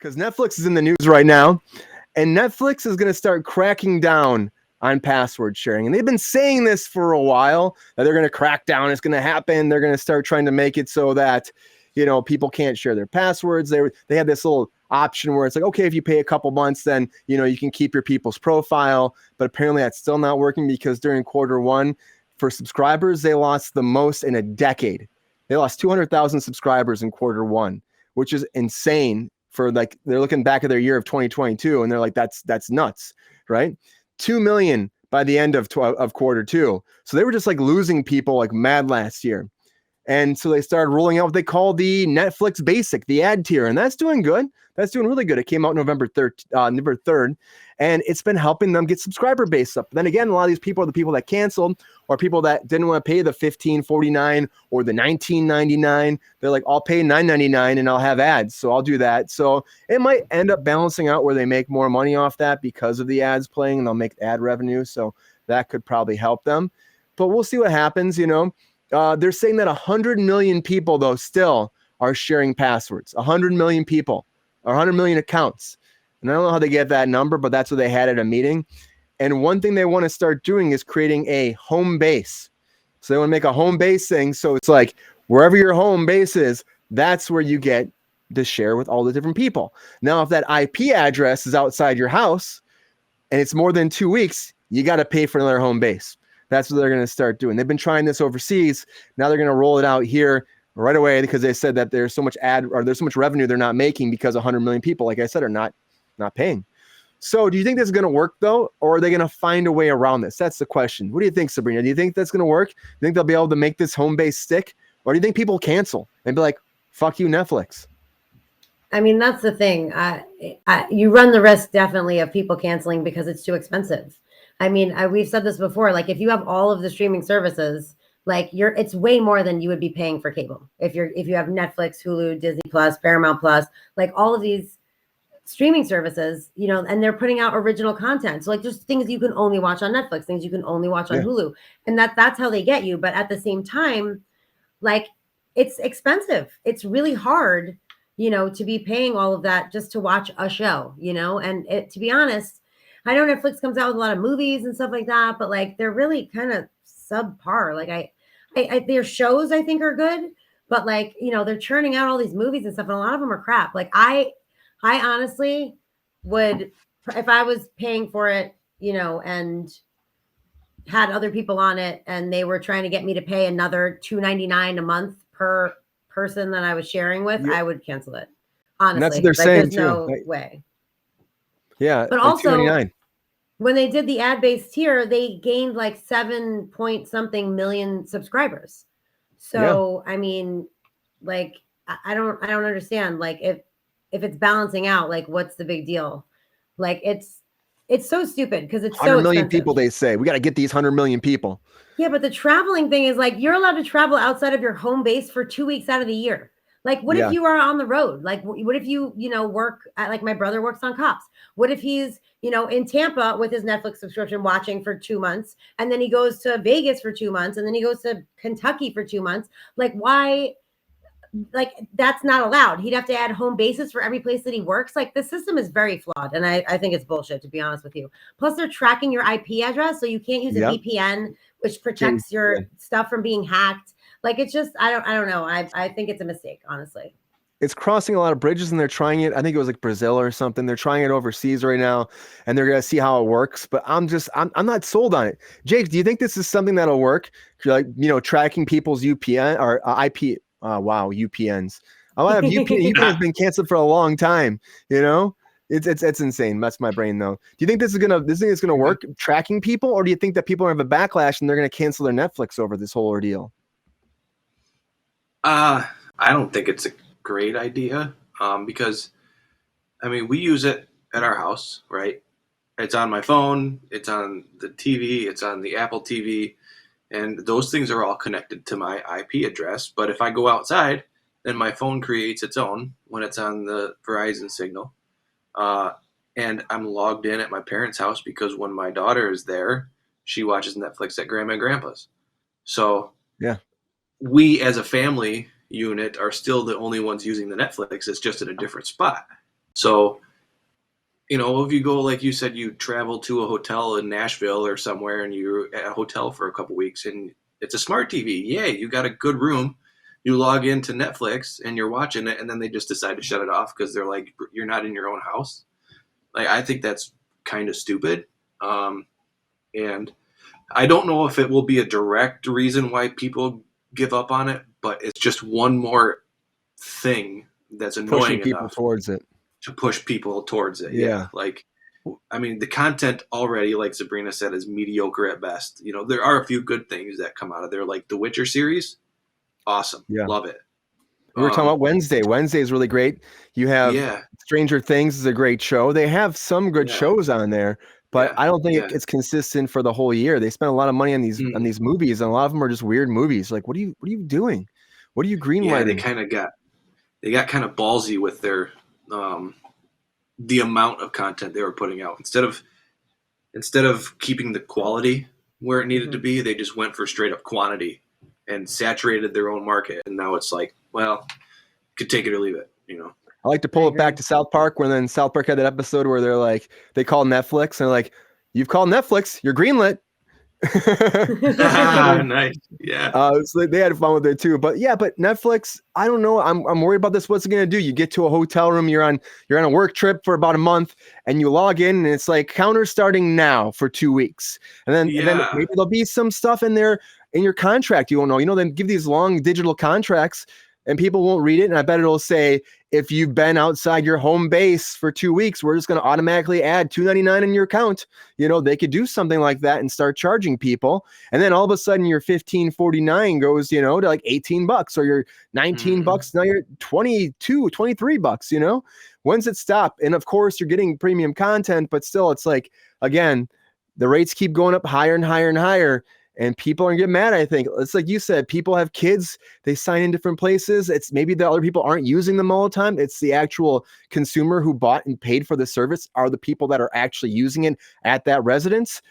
because Netflix is in the news right now, and Netflix is going to start cracking down on password sharing. And they've been saying this for a while, that they're going to crack down. It's going to happen. They're going to start trying to make it so that, people can't share their passwords. They have this little option where it's like, okay, if you pay a couple months, then, you can keep your people's profile. But apparently that's still not working, because during Q1 for subscribers, they lost the most in a decade. They lost 200,000 subscribers in Q1, which is insane. For like, they're looking back at their year of 2022 and they're like, that's nuts, right? 2 million by the end of Q2. So they were just like losing people like mad last year. And so they started rolling out what they call the Netflix Basic, the ad tier, and that's doing good. That's doing really good. It came out November 3rd, and it's been helping them get subscriber base up. Then again, a lot of these people are the people that canceled, or people that didn't want to pay the $15.49 or the $19.99. They're like, I'll pay $9.99 and I'll have ads, so I'll do that. So it might end up balancing out where they make more money off that because of the ads playing, and they'll make ad revenue. So that could probably help them. But we'll see what happens, They're saying that 100 million people, though, still are sharing passwords. 100 million people, or 100 million accounts. And I don't know how they get that number, but that's what they had at a meeting. And one thing they want to start doing is creating a home base. So they want to make a home base thing. So it's like wherever your home base is, that's where you get to share with all the different people. Now, if that IP address is outside your house and it's more than 2 weeks, you got to pay for another home base. That's what they're going to start doing. They've been trying this overseas. Now they're going to roll it out here right away, because they said that there's so much revenue they're not making because 100 million people, like I said, are not paying. So do you think this is going to work, though, or are they going to find a way around this? That's the question. What do you think, Sabrina? Do you think that's going to work? Do you think they'll be able to make this home base stick? Or do you think people cancel and be like, fuck you, Netflix? I mean, that's the thing. You run the risk definitely of people canceling because it's too expensive. I mean, we've said this before, like if you have all of the streaming services, like it's way more than you would be paying for cable. If you have Netflix, Hulu, Disney Plus, Paramount Plus, like all of these streaming services, and they're putting out original content. So like there's things you can only watch on Netflix, things you can only watch on Hulu. And that's how they get you. But at the same time, like it's expensive. It's really hard, to be paying all of that just to watch a show, and to be honest, I know Netflix comes out with a lot of movies and stuff like that, but like they're really kind of subpar. Like I their shows I think are good, but like, they're churning out all these movies and stuff, and a lot of them are crap. Like I honestly would, if I was paying for it, and had other people on it and they were trying to get me to pay another $2.99 a month per person that I was sharing with, I would cancel it. Honestly, and that's what they're saying there's no way. Yeah, but also when they did the ad-based tier, they gained like 7 point something million subscribers. So I mean, like I don't understand. Like if it's balancing out, like what's the big deal? Like it's so stupid because it's 100 so million expensive. people. They say we got to get these 100 million people. Yeah, but the traveling thing is like you're allowed to travel outside of your home base for 2 weeks out of the year. Like, what if you are on the road? Like, what if you work at, like my brother works on Cops. What if he's, in Tampa with his Netflix subscription watching for 2 months, and then he goes to Vegas for 2 months, and then he goes to Kentucky for 2 months? Like, why? Like, that's not allowed. He'd have to add home bases for every place that he works. Like, the system is very flawed, and I think it's bullshit, to be honest with you. Plus, they're tracking your IP address, so you can't use a VPN, which protects your stuff from being hacked. Like, it's just, I don't know. I think it's a mistake, honestly. It's crossing a lot of bridges, and they're trying it. I think it was like Brazil or something. They're trying it overseas right now, and they're going to see how it works. But I'm not sold on it. Jake, do you think this is something that'll work? Like, tracking people's UPN or IP. Wow, UPNs. A lot of UPN has been canceled for a long time. It's insane. That's my brain, though. Do you think this thing is gonna work, tracking people, or do you think that people are gonna have a backlash and they're gonna cancel their Netflix over this whole ordeal? I don't think it's a great idea, because, I mean, we use it at our house, right? It's on my phone, it's on the TV, it's on the Apple TV, and those things are all connected to my IP address. But if I go outside, then my phone creates its own when it's on the Verizon signal. And I'm logged in at my parents' house because when my daughter is there, she watches Netflix at Grandma and Grandpa's. So we as a family unit are still the only ones using the Netflix. It's just at a different spot. So, if you go, like you said, you travel to a hotel in Nashville or somewhere and you're at a hotel for a couple weeks and it's a smart TV. Yay, you got a good room. You log into Netflix and you're watching it, and then they just decide to shut it off because they're like, you're not in your own house. Like, I think that's kind of stupid. And I don't know if it will be a direct reason why people give up on it, but it's just one more thing that's Pushing annoying people enough towards it. to push people towards it. Yeah. Like, I mean, the content already, like Sabrina said, is mediocre at best. There are a few good things that come out of there, like the Witcher series. Awesome. Yeah. Love it. We were talking about Wednesday. Wednesday is really great. You have Stranger Things is a great show. They have some good shows on there, but I don't think it's consistent for the whole year. They spend a lot of money on these movies, and a lot of them are just weird movies. Like, what are you doing? What are you greenlighting? Yeah, they got kind of ballsy with their the amount of content they were putting out. Instead of keeping the quality where it needed to be, they just went for straight up quantity and saturated their own market. And now it's like, well, could take it or leave it, I like to pull it back to South Park, when then South Park had that episode where they're like, they call Netflix and they're like, you've called Netflix, you're greenlit. Nice. Yeah. So they had fun with it too. But Netflix, I don't know. I'm worried about this. What's it gonna do? You get to a hotel room, you're on a work trip for about a month, and you log in and it's like counter starting now for 2 weeks. And then maybe there'll be some stuff in there in your contract. You won't know. Then give these long digital contracts and people won't read it. And I bet it'll say, if you've been outside your home base for 2 weeks, we're just going to automatically add $2.99 in your account. They could do something like that and start charging people. And then all of a sudden your $15.49 goes, to like $18, or your $19. Now you're $23. When's it stop? And of course you're getting premium content, but still it's like, again, the rates keep going up higher and higher and higher. And people are gonna get mad. I think it's like you said, people have kids, they sign in different places. It's maybe the other people aren't using them all the time. It's the actual consumer who bought and paid for the service are the people that are actually using it at that residence.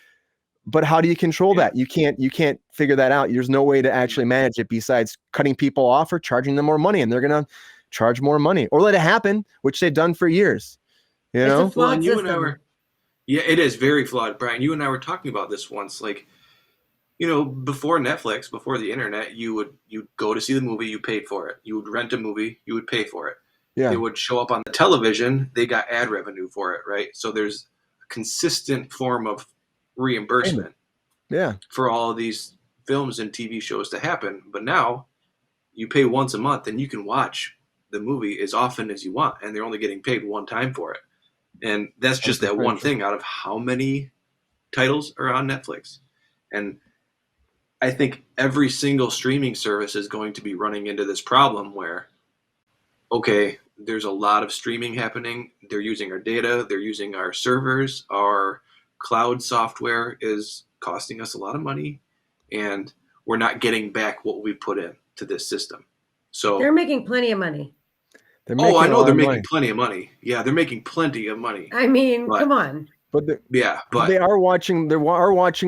But how do you control that? You can't figure that out. There's no way to actually manage it besides cutting people off or charging them more money, and they're gonna charge more money or let it happen, which they've done for years. It's a flawed and you system. and I were, it is very flawed, Brian. You and I were talking about this once, like, before Netflix, before the internet, you'd go to see the movie, you paid for it. You would rent a movie, you would pay for it. Yeah. It would show up on the television, they got ad revenue for it, right? So there's a consistent form of reimbursement for all of these films and TV shows to happen. But now you pay once a month and you can watch the movie as often as you want, and they're only getting paid one time for it. And that's just that one thing out of how many titles are on Netflix. And I think every single streaming service is going to be running into this problem where, okay, there's a lot of streaming happening. They're using our data. They're using our servers. Our cloud software is costing us a lot of money, and we're not getting back what we put in to this system. So they're making plenty of money. I know they're making plenty of money. Yeah, they're making plenty of money. I mean, come on. But but they are watching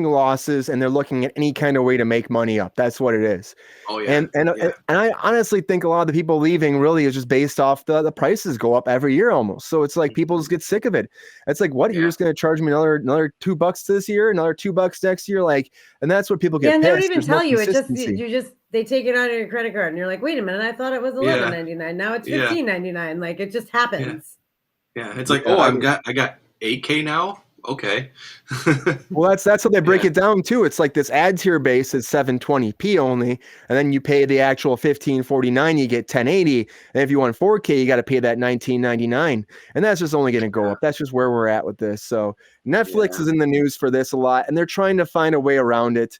losses, and they're looking at any kind of way to make money up. That's what it is. Oh yeah. And I honestly think a lot of the people leaving really is just based off the prices go up every year almost. So it's like people just get sick of it. It's like, what, you're just going to charge me another $2 this year, another $2 next year, like, and that's what people get. Yeah, and they don't pissed. even There's tell no you. It just consistency. they take it out of your credit card, and you're like, wait a minute, I thought it was $11.99. Now it's $15.99. Like, it just happens. Yeah, it's like, I got 8K now. Okay. Well, that's how they break it down too. It's like this ad tier base is 720p only, and then you pay the actual $15.49, you get 1080. And if you want 4K, you got to pay that $19.99, and that's just only going to go up. That's just where we're at with this. So Netflix is in the news for this a lot, and they're trying to find a way around it.